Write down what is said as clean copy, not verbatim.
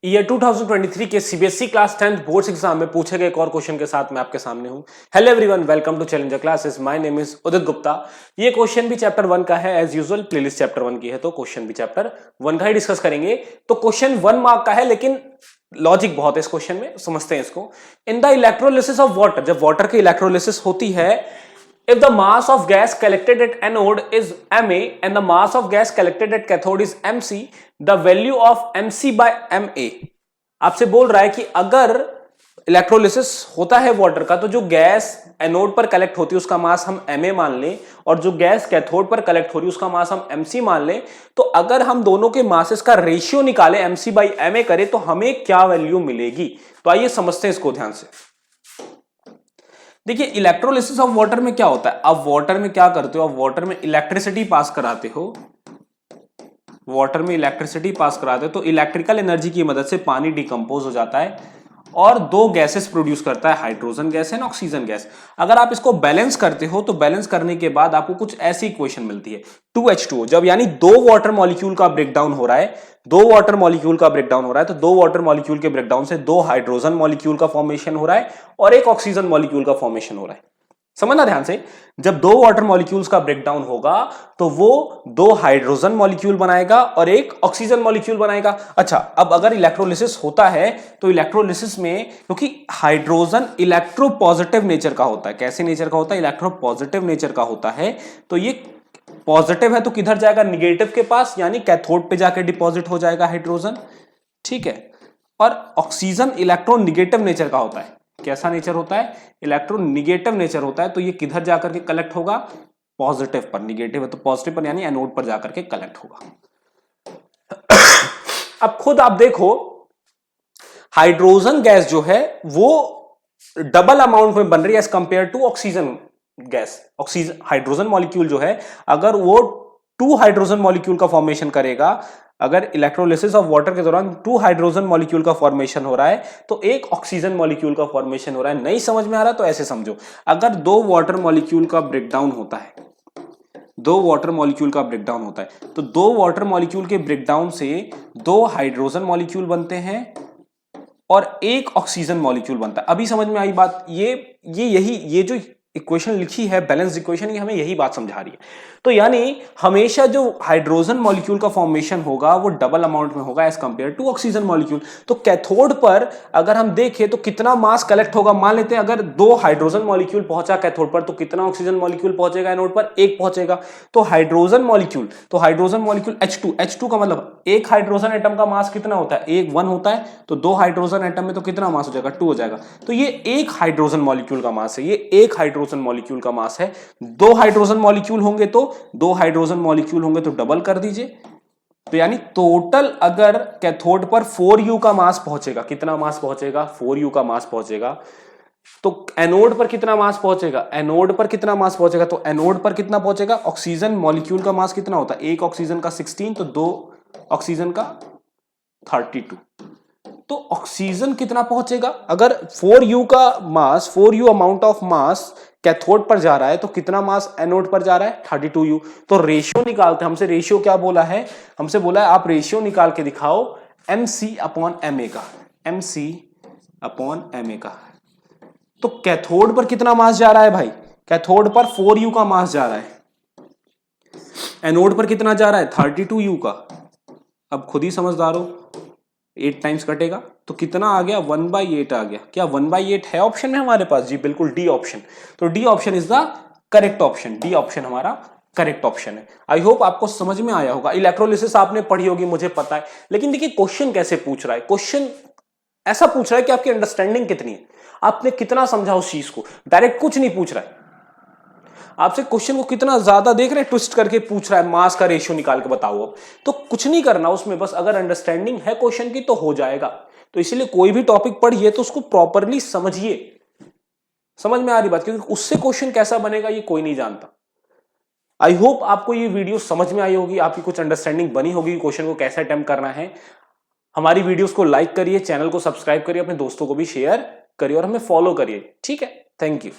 Year 2023 के CBSE class 10th boards exam में पूछे गए एक और क्वेश्चन के साथ मैं आपके सामने हूं। Hello everyone, welcome to Challenger classes. My name is Udit Gupta. ये क्वेश्चन भी चैप्टर 1 का है, एज यूजुअल प्लेलिस्ट चैप्टर 1 की है तो क्वेश्चन भी चैप्टर 1 का ही डिस्कस करेंगे। तो क्वेश्चन 1 मार्क का है, लेकिन लॉजिक बहुत है इस क्वेश्चन में, समझते हैं इसको। In the electrolysis of water, जब वाटर की इलेक्ट्रोलिसिस होती है, if the mass of gas collected at anode is Ma and the mass of gas collected at cathode is Mc, the value of Mc by Ma। आपसे बोल रहा है कि अगर इलेक्ट्रोलिसिस होता है वाटर का, तो जो गैस एनोड पर कलेक्ट होती है उसका मास हम Ma मान लें, और जो गैस कैथोड पर कलेक्ट हो रही है उसका मास हम Mc मान लें। तो अगर हम दोनों के मासेस का रेशियो निकालें, Mc by Ma करें, तो हमें क्या वैल्यू मिलेगी। तो आइए समझते हैं इसको ध्यान से। देखिए, इलेक्ट्रोलिसिस ऑफ वाटर में क्या होता है। अब वाटर में क्या करते हो, अब वाटर में इलेक्ट्रिसिटी पास कराते हो, वाटर में इलेक्ट्रिसिटी पास कराते हो, तो इलेक्ट्रिकल एनर्जी की मदद से पानी डिकम्पोज हो जाता है और दो गैसेस प्रोड्यूस करता है, hydrogen gas and oxygen gas. अगर आप इसको बैलेंस करते हो तो बैलेंस करने के बाद आपको कुछ ऐसी इक्वेशन मिलती है 2H2O। जब यानी दो वाटर मॉलिक्यूल का ब्रेकडाउन हो रहा है, दो वाटर मॉलिक्यूल का ब्रेकडाउन हो रहा है, तो दो वाटर मॉलिक्यूल के ब्रेकडाउन से दो हाइड्रोजन मॉलिक्यूल का फॉर्मेशन हो रहा है और एक ऑक्सीजन मॉलिक्यूल का फॉर्मेशन हो रहा है। समझना ध्यान से, जब दो वाटर मॉलिक्यूल्स का ब्रेकडाउन होगा तो वो दो हाइड्रोजन मॉलिक्यूल बनाएगा और एक ऑक्सीजन मॉलिक्यूल बनाएगा। अच्छा, अब अगर इलेक्ट्रोलिसिस होता है तो इलेक्ट्रोलिसिस में, क्योंकि हाइड्रोजन इलेक्ट्रोपॉजिटिव नेचर का होता है, कैसे नेचर का होता है, इलेक्ट्रोपॉजिटिव नेचर का होता है, तो ये पॉजिटिव है तो किधर जाएगा, निगेटिव के पास, यानी कैथोड पे जाके डिपॉजिट हो जाएगा हाइड्रोजन। ठीक है, और ऑक्सीजन इलेक्ट्रोनिगेटिव नेचर का होता है। कैसा नेचर होता है, इलेक्ट्रोनिगेटिव नेचर होता है, तो ये किधर जाकर के कलेक्ट होगा, पॉजिटिव पर। निगेटिव है तो पॉजिटिव पर, यानी एनोड पर जाकर के कलेक्ट होगा। अब खुद आप देखो, हाइड्रोजन गैस जो है वो डबल अमाउंट में बन रही है as compare to oxygen gas. Oxygen hydrogen molecule जो है, अगर वो 2 हाइड्रोजन मॉलिक्यूल का फॉर्मेशन करेगा, अगर इलेक्ट्रोलिसिस ऑफ वाटर के दौरान 2 हाइड्रोजन मॉलिक्यूल का फॉर्मेशन हो रहा है तो एक ऑक्सीजन मॉलिक्यूल का फॉर्मेशन हो रहा है। नहीं समझ में आ रहा तो ऐसे समझो, अगर दो वाटर मॉलिक्यूल का ब्रेकडाउन होता है, दो वाटर मॉलिक्यूल का ब्रेकडाउन होता है, तो दो वाटर मॉलिक्यूल के ब्रेकडाउन से दो हाइड्रोजन मॉलिक्यूल बनते हैं और एक ऑक्सीजन मॉलिक्यूल बनता है। अभी समझ में आई बात। ये जो इक्वेशन लिखी है, बैलेंस इक्वेशन, ये हमें यही बात समझा रही है। तो यानी हमेशा जो हाइड्रोजन मॉलिक्यूल का फॉर्मेशन होगा वो डबल अमाउंट में होगा as compare to oxygen molecule. तो कैथोड पर अगर हम देखें तो कितना मास कलेक्ट होगा, मान लेते हैं अगर दो हाइड्रोजन मॉलिक्यूल पहुंचा कैथोड पर, तो कितना ऑक्सीजन मॉलिक्यूल पहुंचेगा एनोड पर, एक पहुंचेगा। तो हाइड्रोजन मॉलिक्यूल H2 का मतलब एक हाइड्रोजन एटम का मास कितना होता है, 1 होता है, तो दो हाइड्रोजन एटम में तो कितना मास हो जाएगा, 2 हो जाएगा। तो ये एक हाइड्रोजन मॉलिक्यूल का मास है, ये एक हाइड्रोजन मॉलिक्यूल का मास है। दो हाइड्रोजन मॉलिक्यूल होंगे तो डबल कर दीजिए। तो यानी टोटल अगर कैथोड पर 4U का मास पहुंचेगा, कितना मास पहुंचेगा, 4U का मास पहुंचेगा, तो एनोड पर कितना मास पहुंचेगा, तो एनोड पर कितना पहुंचेगा, ऑक्सीजन मॉलिक्यूल का मास कितना होता है, एक ऑक्सीजन का 16, तो दो ऑक्सीजन का 32। तो ऑक्सीजन कितना पहुंचेगा, अगर 4U amount of mass cathode पर जा रहा है तो कितना मास एनोड पर जा रहा है, 32U। तो रेशियो निकालते हैं, हमसे रेशियो क्या बोला है, हमसे बोला है आप रेशियो निकाल के दिखाओ MC/Ma का, MC/Ma का। तो कैथोड पर कितना मास जा रहा है भाई, कैथोड पर 4U का मास जा रहा है, एनोड पर कितना जा रहा है, 32U का। अब खुद ही समझदार हो, 8 टाइम्स कटेगा तो कितना आ गया, 1/8 आ गया। क्या 1/8 है ऑप्शन में हमारे पास, जी बिल्कुल, डी ऑप्शन। तो D option is the correct option, D option हमारा करेक्ट ऑप्शन है। आई होप आपको समझ में आया होगा। इलेक्ट्रोलिसिस आपने पढ़ी होगी, मुझे पता है, लेकिन देखिए क्वेश्चन कैसे पूछ रहा है, क्वेश्चन ऐसा पूछ रहा है कि आपकी अंडरस्टैंडिंग कितनी है, आपने कितना समझा उस चीज को। डायरेक्ट कुछ नहीं पूछ रहा है आपसे, क्वेश्चन को कितना ज्यादा देख रहे हैं, ट्विस्ट करके पूछ रहा है, मास का रेशियो निकाल के बताओ। अब तो कुछ नहीं करना उसमें, बस अगर अंडरस्टैंडिंग है क्वेश्चन की तो हो जाएगा। तो इसीलिए कोई भी टॉपिक पढ़िए तो उसको प्रॉपरली समझिए। समझ में आ रही बात, क्योंकि उससे क्वेश्चन कैसा बनेगा ये कोई नहीं जानता। आई होप आपको ये वीडियो समझ में आई होगी, आपकी कुछ अंडरस्टैंडिंग बनी होगी क्वेश्चन को कैसे अटेम्प्ट करना है। हमारी वीडियोस को लाइक करिए, चैनल को सब्सक्राइब करिए, अपने दोस्तों को भी शेयर करिए और हमें फॉलो करिए। ठीक है, थैंक यू।